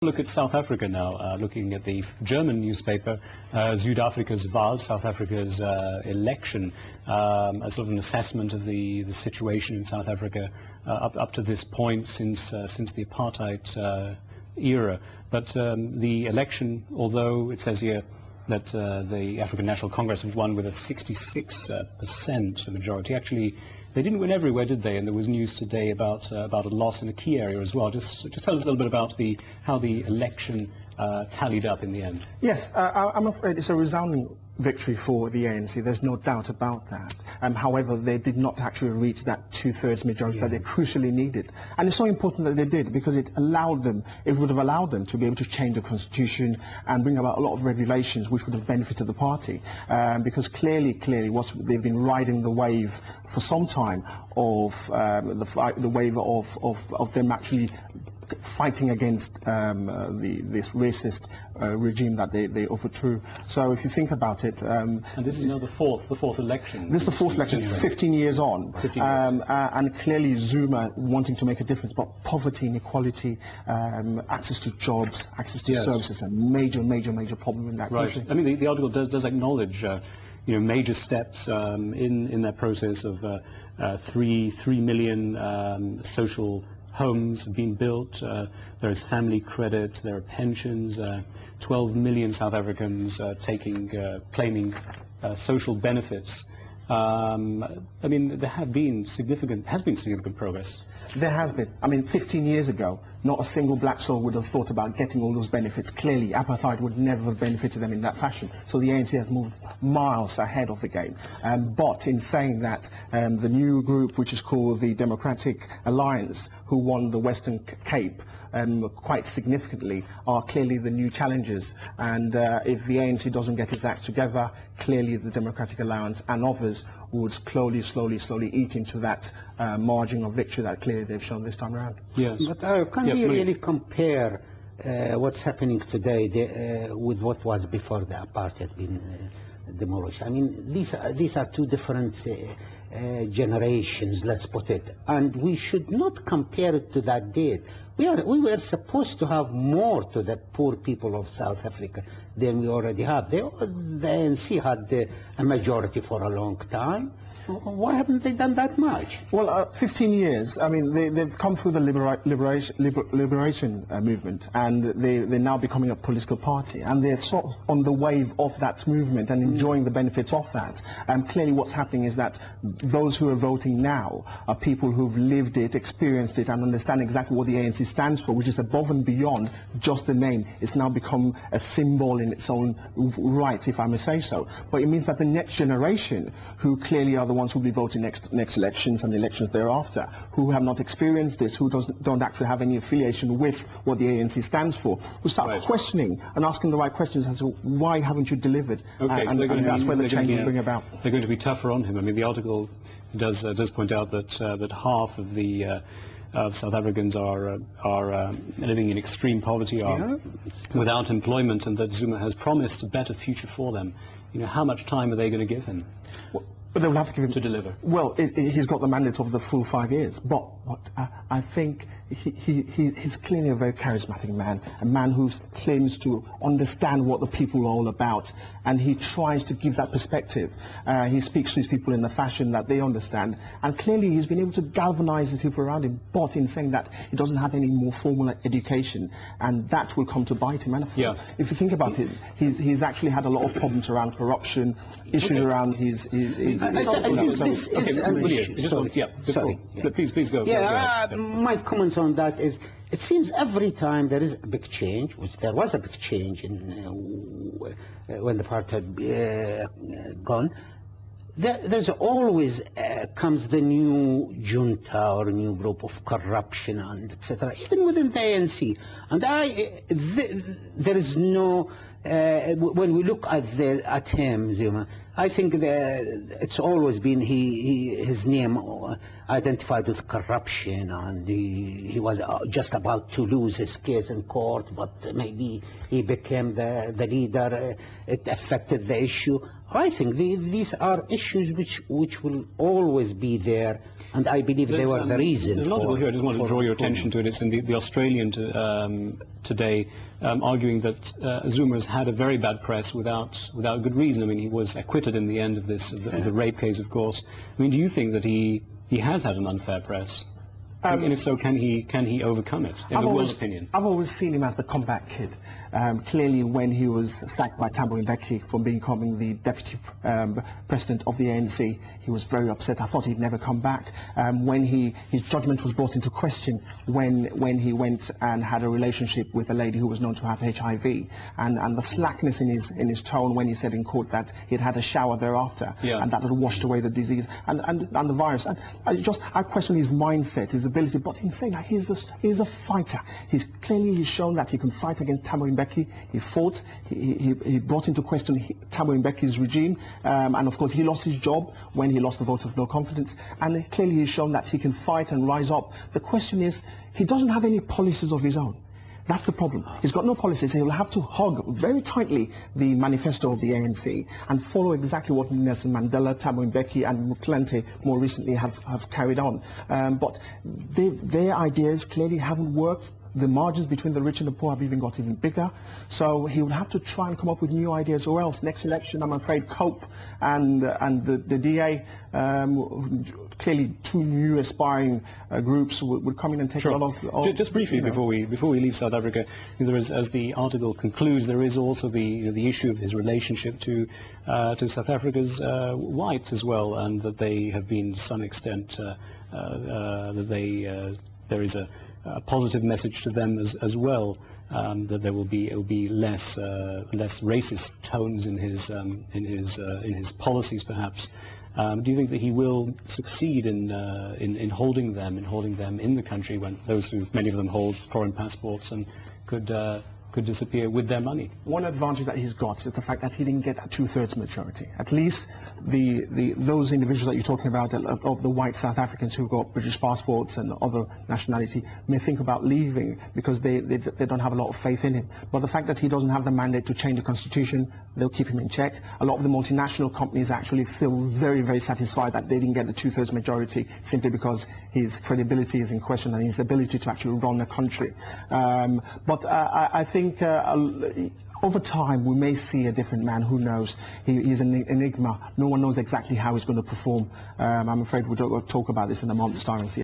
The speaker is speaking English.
Look at South Africa now, looking at the German newspaper, Südafrika's Wahl, South Africa's election, as sort of an assessment of the situation in South Africa up to this point since the apartheid era. But the election, although it says here that the African National Congress have won with a 66% majority, actually they didn't win everywhere, did they? And there was news today about a loss in a key area as well. Just tell us a little bit about how the election tallied up in the end. Yes, I'm afraid it's a resounding victory for the ANC. There's no doubt about that. However, they did not actually reach that two-thirds majority that they crucially needed. And it's so important that they did, because it would have allowed them to be able to change the constitution and bring about a lot of regulations which would have benefited the party. Because clearly, they've been riding the wave for some time of the wave of them actually fighting against this racist regime that they overthrew. So if you think about it, and this is now the fourth election. This is the fourth election, 15 years on, 15 years. And clearly Zuma wanting to make a difference. But poverty, inequality, access to jobs, access to services, a major problem in that country. I mean, the article does acknowledge major steps in that process of 3 million social homes have been built, there is family credit, there are pensions, 12 million South Africans claiming social benefits. I mean, there has been significant progress. There has been. I mean, 15 years ago, not a single black soul would have thought about getting all those benefits. Clearly, apartheid would never have benefited them in that fashion. So the ANC has moved miles ahead of the game. But in saying that, the new group, which is called the Democratic Alliance, who won the Western Cape quite significantly, are clearly the new challengers. And if the ANC doesn't get its act together, clearly the Democratic Alliance and others would slowly eat into that margin of victory that clearly they've shown this time around. Yes. But can we really compare what's happening today with what was before the apartheid being demolished? I mean, these are two different generations, let's put it, and we should not compare it to that date. We were supposed to have more to the poor people of South Africa than we already have. The ANC had a majority for a long time. Why haven't they done that much? Well, 15 years. I mean, they've come through the liberation movement, and they're now becoming a political party, and they're sort of on the wave of that movement and enjoying the benefits of that. And clearly what's happening is that those who are voting now are people who've lived it, experienced it, and understand exactly what the ANC stands for, which is above and beyond just the name. It's now become a symbol in its own right, if I may say so. But it means that the next generation, who clearly are the ones who will be voting next elections and the elections thereafter, who have not experienced this, who don't actually have any affiliation with what the ANC stands for, who start questioning and asking the right questions as to why haven't you delivered? Okay, and that's where the change will bring about. They're going to be tougher on him. I mean, the article does point out that half of the South Africans are living in extreme poverty, are without employment, and that Zuma has promised a better future for them. How much time are they going to give him? But they will have to give him to deliver. Well, he's got the mandate of the full 5 years. But I think he's clearly a very charismatic man, a man who claims to understand what the people are all about, and he tries to give that perspective. He speaks to his people in the fashion that they understand, and clearly he's been able to galvanize the people around him, but in saying that he doesn't have any more formal education, and that will come to bite him. And if you think about it, he's actually had a lot of problems around corruption, issues around his Please go. My comments on that is, it seems every time there is a big change, which there was a big change in when the party had gone, there's always comes the new junta or a new group of corruption and etc. Even within the ANC, and there is no. When we look at him, Zuma, I think it's always been his name identified with corruption, and he was just about to lose his case in court, but maybe he became the leader. It affected the issue. I think these are issues which will always be there And I believe they were the reason. There's an article here, I just want to draw your attention to it. It's in the Australian today, arguing that Zuma has had a very bad press without good reason. I mean, he was acquitted in the end of this, of the rape case, of course. I mean, do you think that he has had an unfair press? And if so, can he overcome it, in the world's opinion? I've always seen him as the comeback kid. Clearly, when he was sacked by Thabo Mbeki for becoming the deputy president of the ANC, he was very upset. I thought he'd never come back. When his judgment was brought into question when he went and had a relationship with a lady who was known to have HIV, and the slackness in his tone when he said in court that he'd had a shower thereafter, and that had washed away the disease and the virus. And I question his mindset, his ability, but in saying that he's a fighter. He's shown that he can fight against Thabo Mbeki. He fought. He brought into question Thabo Mbeki's regime, and of course he lost his job when he lost the vote of no confidence. And clearly he's shown that he can fight and rise up. The question is, he doesn't have any policies of his own. That's the problem. He's got no policies. He'll have to hug very tightly the manifesto of the ANC and follow exactly what Nelson Mandela, Thabo Mbeki and Mklente more recently have carried on. But their ideas clearly haven't worked. The margins between the rich and the poor have got even bigger. So he would have to try and come up with new ideas, or else next election, I'm afraid, COPE and the DA, clearly two new aspiring groups would come in and take a lot of... Just briefly, before we leave South Africa, there is, as the article concludes, there is also the issue of his relationship to South Africa's whites as well, and that they have been to some extent there is a positive message to them as well, that there will be less racist tones in his policies, perhaps. Do you think that he will succeed in holding them in the country, when many of them hold foreign passports and could disappear with their money? One advantage that he's got is the fact that he didn't get a two-thirds majority. At least those individuals that you're talking about, of the white South Africans who've got British passports and other nationality, may think about leaving because they don't have a lot of faith in him. But the fact that he doesn't have the mandate to change the constitution, they'll keep him in check. A lot of the multinational companies actually feel very, very satisfied that they didn't get the two-thirds majority simply because his credibility is in question and his ability to actually run the country. But I think over time we may see a different man. Who knows? He's an enigma. No one knows exactly how he's going to perform. I'm afraid we'll talk about this in a month's time and see